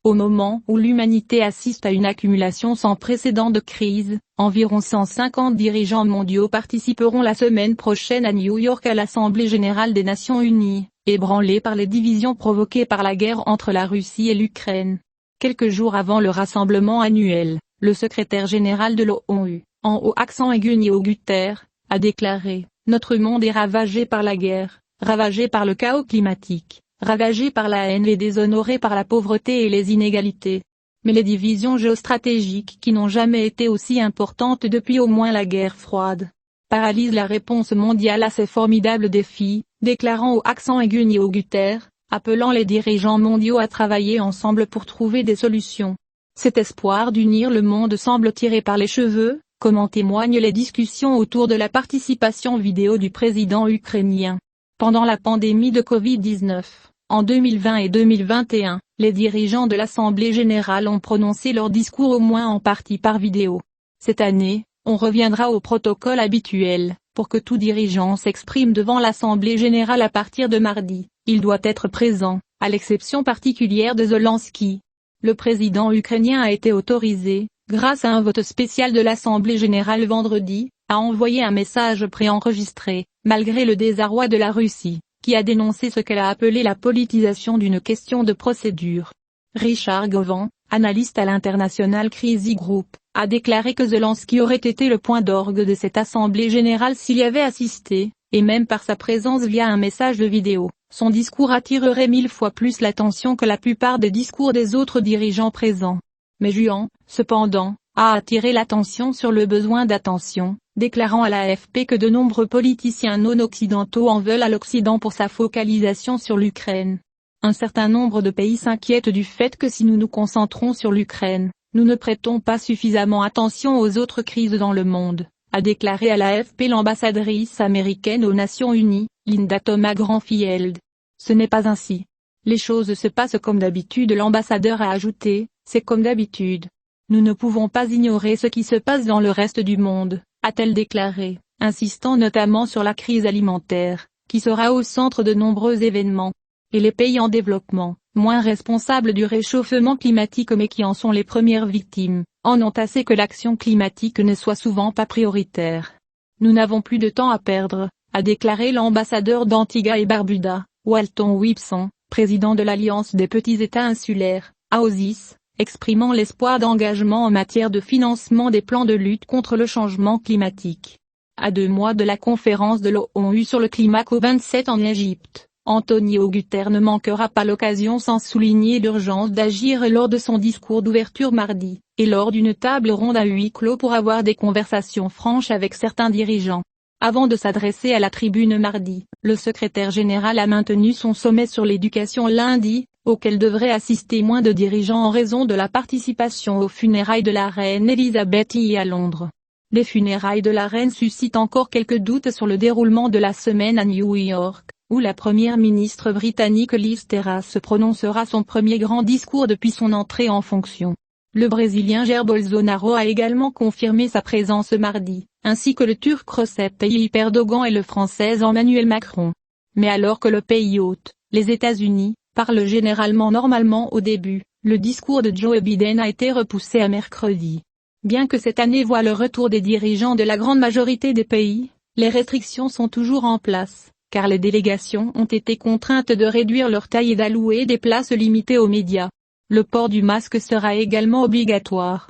Au moment où l'humanité assiste à une accumulation sans précédent de crises, environ 150 dirigeants mondiaux participeront la semaine prochaine à New York à l'Assemblée générale des Nations unies, ébranlés par les divisions provoquées par la guerre entre la Russie et l'Ukraine. Quelques jours avant le rassemblement annuel, le secrétaire général de l'ONU, en haut accent Antonio Guterres, a déclaré « Notre monde est ravagé par la guerre, ravagé par le chaos climatique, ravagé par la haine et déshonoré par la pauvreté et les inégalités. Mais les divisions géostratégiques qui n'ont jamais été aussi importantes depuis au moins la guerre froide paralysent la réponse mondiale à ces formidables défis », déclarant au accent Antonio Guterres, appelant les dirigeants mondiaux à travailler ensemble pour trouver des solutions. Cet espoir d'unir le monde semble tiré par les cheveux, comme en témoignent les discussions autour de la participation vidéo du président ukrainien. Pendant la pandémie de Covid-19, en 2020 et 2021, les dirigeants de l'Assemblée générale ont prononcé leur discours au moins en partie par vidéo. Cette année, on reviendra au protocole habituel, pour que tout dirigeant s'exprime devant l'Assemblée générale à partir de mardi, il doit être présent, à l'exception particulière de Zelensky. Le président ukrainien a été autorisé, grâce à un vote spécial de l'Assemblée générale vendredi, à envoyer un message préenregistré, malgré le désarroi de la Russie, qui a dénoncé ce qu'elle a appelé la politisation d'une question de procédure. Richard Govan, analyste à l'International Crisis Group, a déclaré que Zelensky aurait été le point d'orgue de cette Assemblée générale s'il y avait assisté, et même par sa présence via un message de vidéo, son discours attirerait 1000 fois plus l'attention que la plupart des discours des autres dirigeants présents. Mais Juan, cependant, a attiré l'attention sur le besoin d'attention, déclarant à l'AFP que de nombreux politiciens non-occidentaux en veulent à l'Occident pour sa focalisation sur l'Ukraine. Un certain nombre de pays s'inquiètent du fait que si nous nous concentrons sur l'Ukraine, nous ne prêtons pas suffisamment attention aux autres crises dans le monde, a déclaré à l'AFP l'ambassadrice américaine aux Nations Unies, Linda Thomas-Greenfield. Ce n'est pas ainsi. Les choses se passent comme d'habitude, l'ambassadeur a ajouté, c'est comme d'habitude. Nous ne pouvons pas ignorer ce qui se passe dans le reste du monde, a-t-elle déclaré, insistant notamment sur la crise alimentaire, qui sera au centre de nombreux événements. Et les pays en développement, moins responsables du réchauffement climatique mais qui en sont les premières victimes, en ont assez que l'action climatique ne soit souvent pas prioritaire. Nous n'avons plus de temps à perdre, a déclaré l'ambassadeur d'Antigua et Barbuda, Walton Whipson, président de l'Alliance des petits États insulaires, AOSIS, exprimant l'espoir d'engagement en matière de financement des plans de lutte contre le changement climatique. À 2 mois de la conférence de l'ONU sur le climat COP27 en Égypte, Antonio Guterres ne manquera pas l'occasion sans souligner l'urgence d'agir lors de son discours d'ouverture mardi, et lors d'une table ronde à huis clos pour avoir des conversations franches avec certains dirigeants. Avant de s'adresser à la tribune mardi, le secrétaire général a maintenu son sommet sur l'éducation lundi, auquel devraient assister moins de dirigeants en raison de la participation aux funérailles de la reine Elisabeth II à Londres. Les funérailles de la reine suscitent encore quelques doutes sur le déroulement de la semaine à New York, où la première ministre britannique Liz Truss prononcera son premier grand discours depuis son entrée en fonction. Le Brésilien Jair Bolsonaro a également confirmé sa présence mardi, ainsi que le Turc Recep Tayyip Erdogan et le Français Emmanuel Macron. Mais alors que le pays hôte, les États-Unis, parle généralement normalement au début, le discours de Joe Biden a été repoussé à mercredi. Bien que cette année voit le retour des dirigeants de la grande majorité des pays, les restrictions sont toujours en place, car les délégations ont été contraintes de réduire leur taille et d'allouer des places limitées aux médias. Le port du masque sera également obligatoire.